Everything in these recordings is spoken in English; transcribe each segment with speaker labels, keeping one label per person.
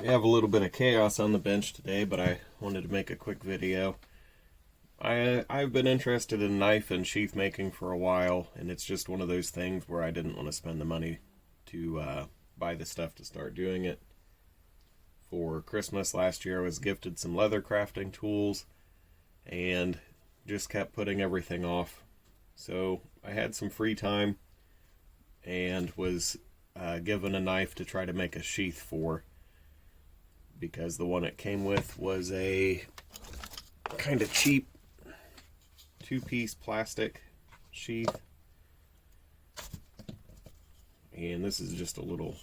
Speaker 1: We have a little bit of chaos on the bench today, but I wanted to make a quick video. I've been interested in knife and sheath making for a while, and it's just one of those things where I didn't want to spend the money to buy the stuff to start doing it. For Christmas last year, I was gifted some leather crafting tools and just kept putting everything off. So I had some free time and was given a knife to try to make a sheath for, because the one it came with was a kind of cheap two-piece plastic sheath, and this is just a little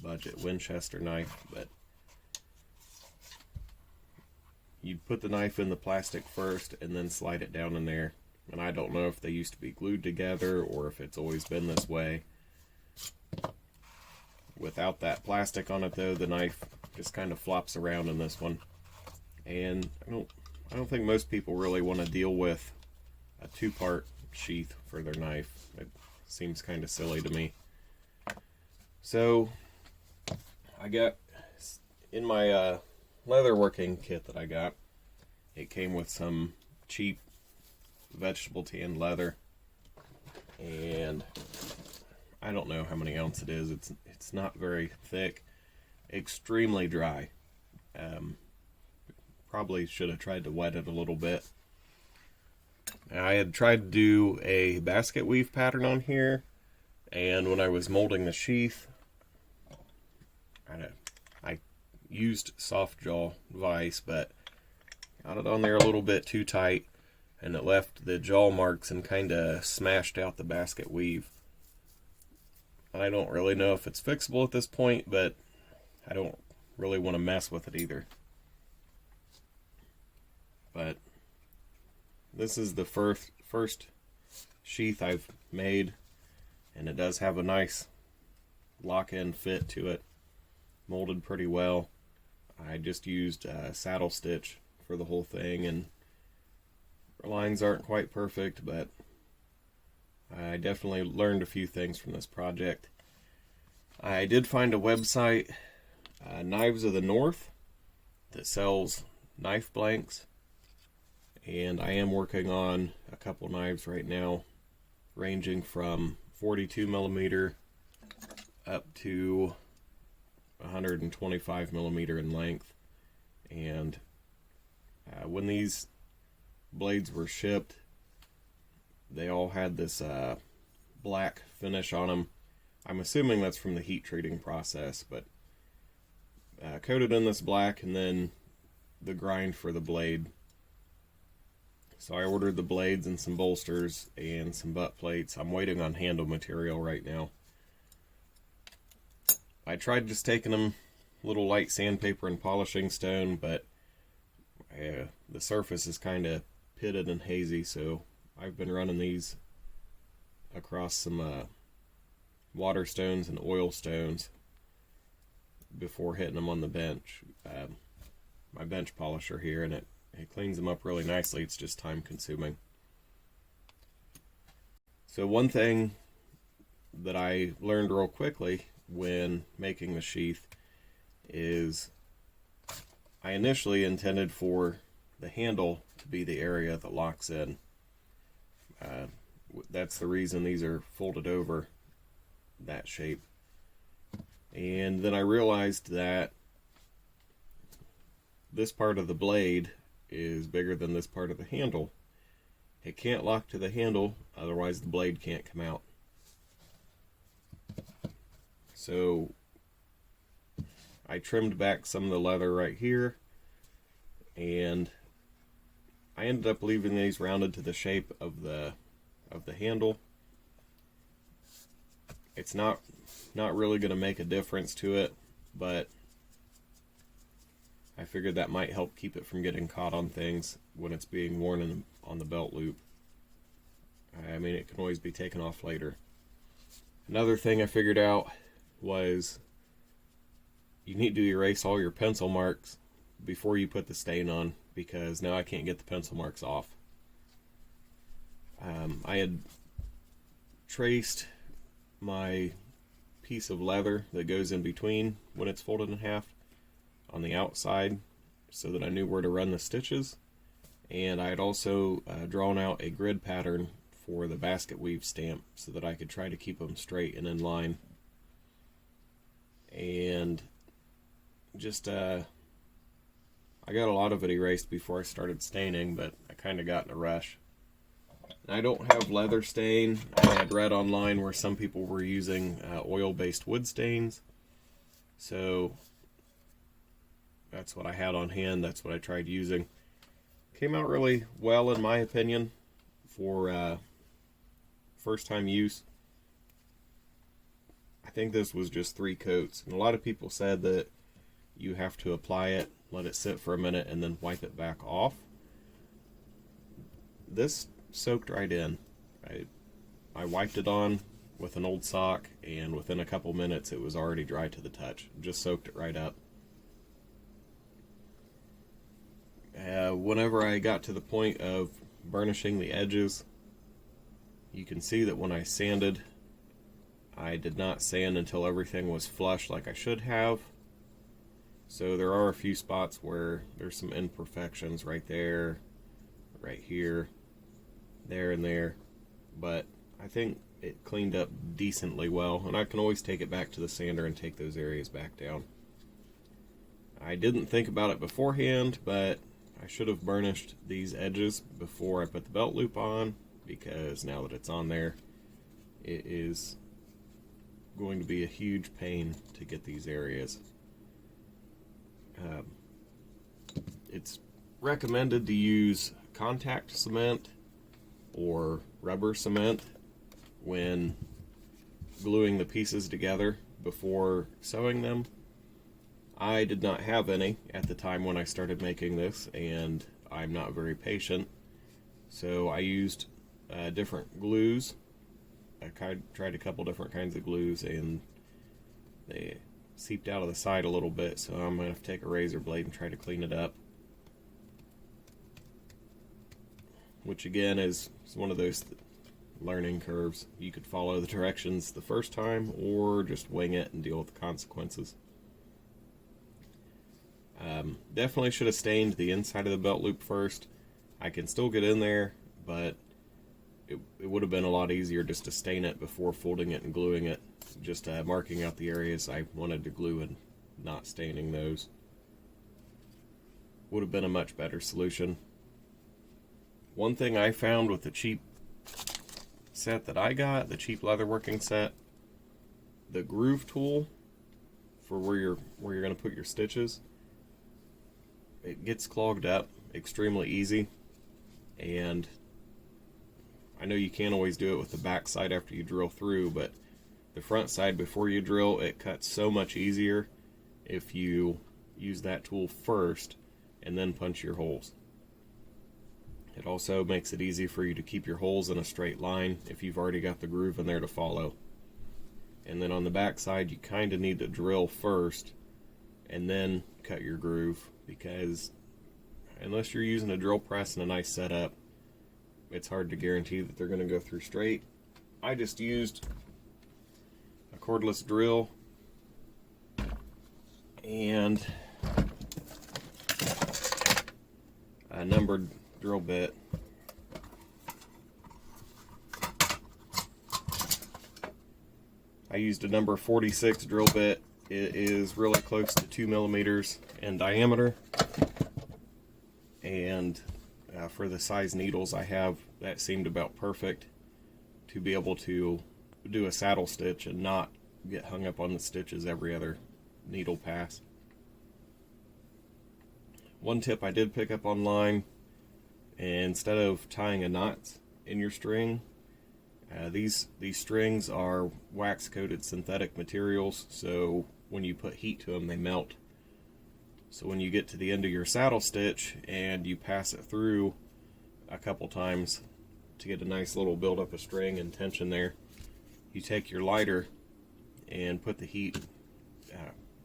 Speaker 1: budget Winchester knife. But you put the knife in the plastic first and then slide it down in there, and I don't know if they used to be glued together or if it's always been this way. Without that plastic on it though, the knife just kind of flops around in this one, and I don't think most people really want to deal with a two-part sheath for their knife. It seems kind of silly to me. So I got in my leather working kit that I got, it came with some cheap vegetable tanned leather, and I don't know how many ounces it is. It's not very thick, extremely dry. Probably should have tried to wet it a little bit. I had tried to do a basket weave pattern on here, and when I was molding the sheath, I used soft jaw vise, but got it on there a little bit too tight, and it left the jaw marks and kind of smashed out the basket weave. I don't really know if it's fixable at this point, but I don't really want to mess with it either. But this is the first sheath I've made, and it does have a nice lock-in fit to it, molded pretty well. I just used saddle stitch for the whole thing, and the lines aren't quite perfect, but I definitely learned a few things from this project. I did find a website, Knives of the North, that sells knife blanks, and I am working on a couple knives right now, ranging from 42 millimeter up to 125 millimeter in length. And when these blades were shipped, they all had this black finish on them. I'm assuming that's from the heat treating process, but coated in this black, and then the grind for the blade. So I ordered the blades and some bolsters and some butt plates. I'm waiting on handle material right now. I tried just taking them a little light sandpaper and polishing stone, but the surface is kind of pitted and hazy, so I've been running these across some water stones and oil stones before hitting them on the bench. My bench polisher here, and it cleans them up really nicely. It's just time consuming. So one thing that I learned real quickly when making the sheath is I initially intended for the handle to be the area that locks in. That's the reason these are folded over that shape. And then I realized that this part of the blade is bigger than this part of the handle. It can't lock to the handle, otherwise the blade can't come out. So I trimmed back some of the leather right here, and I ended up leaving these rounded to the shape of the handle. It's not really going to make a difference to it, but I figured that might help keep it from getting caught on things when it's being worn on the belt loop. I mean, it can always be taken off later. Another thing I figured out was you need to erase all your pencil marks before you put the stain on, because now I can't get the pencil marks off. I had traced my piece of leather that goes in between when it's folded in half, on the outside so that I knew where to run the stitches. And I had also drawn out a grid pattern for the basket weave stamp so that I could try to keep them straight and in line. And just I got a lot of it erased before I started staining, but I kind of got in a rush. And I don't have leather stain. I had read online where some people were using oil-based wood stains, so that's what I had on hand. That's what I tried using. Came out really well in my opinion for first time use. I think this was just 3 coats, and a lot of people said that you have to apply it, let it sit for a minute, and then wipe it back off. This soaked right in. I wiped it on with an old sock, and within a couple minutes it was already dry to the touch. Just soaked it right up. Whenever I got to the point of burnishing the edges, you can see that when I sanded, I did not sand until everything was flush like I should have. So there are a few spots where there's some imperfections right there, right here, there and there, but I think it cleaned up decently well, and I can always take it back to the sander and take those areas back down. I didn't think about it beforehand, but I should have burnished these edges before I put the belt loop on, because now that it's on there, it is going to be a huge pain to get these areas. It's recommended to use contact cement or rubber cement when gluing the pieces together before sewing them. I did not have any at the time when I started making this, and I'm not very patient, so I used different glues. I tried a couple different kinds of glues, and they seeped out of the side a little bit, so I'm going to have to take a razor blade and try to clean it up. Which again is one of those learning curves. You could follow the directions the first time, or just wing it and deal with the consequences. Definitely should have stained the inside of the belt loop first. I can still get in there, but it would have been a lot easier just to stain it before folding it and gluing it. Just marking out the areas I wanted to glue and not staining those. Would have been a much better solution. One thing I found with the cheap set that I got, the cheap leatherworking set, the groove tool for where you're going to put your stitches, it gets clogged up extremely easy, and I know you can't always do it with the back side after you drill through, but the front side before you drill, it cuts so much easier if you use that tool first and then punch your holes. It also makes it easy for you to keep your holes in a straight line if you've already got the groove in there to follow. And then on the back side, you kind of need to drill first and then cut your groove, because unless you're using a drill press and a nice setup, it's hard to guarantee that they're going to go through straight. I just used a cordless drill and a numbered drill bit. I used a number 46 drill bit. It is really close to 2 millimeters in diameter, and for the size needles I have, that seemed about perfect to be able to do a saddle stitch and not get hung up on the stitches every other needle pass. One tip I did pick up online: instead of tying a knot in your string, these strings are wax coated synthetic materials, so when you put heat to them, they melt. So when you get to the end of your saddle stitch and you pass it through a couple times to get a nice little buildup of string and tension there, you take your lighter and put the heat,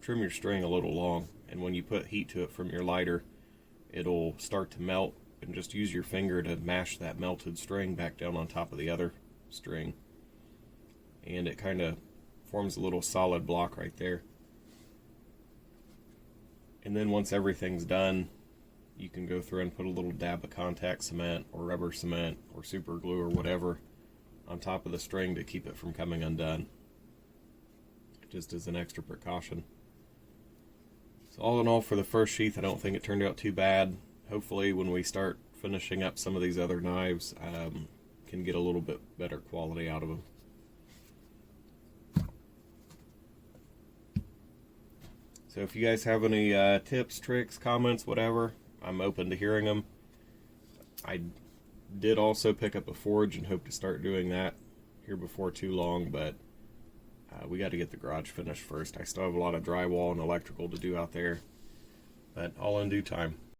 Speaker 1: trim your string a little long, and when you put heat to it from your lighter, it'll start to melt, and just use your finger to mash that melted string back down on top of the other string, and it kind of forms a little solid block right there. And then once everything's done, you can go through and put a little dab of contact cement or rubber cement or super glue or whatever on top of the string to keep it from coming undone, just as an extra precaution. So all in all, for the first sheath, I don't think it turned out too bad. Hopefully when we start finishing up some of these other knives, can get a little bit better quality out of them. So if you guys have any tips, tricks, comments, whatever, I'm open to hearing them. I did also pick up a forge and hope to start doing that here before too long, but we got to get the garage finished first. I still have a lot of drywall and electrical to do out there, but all in due time.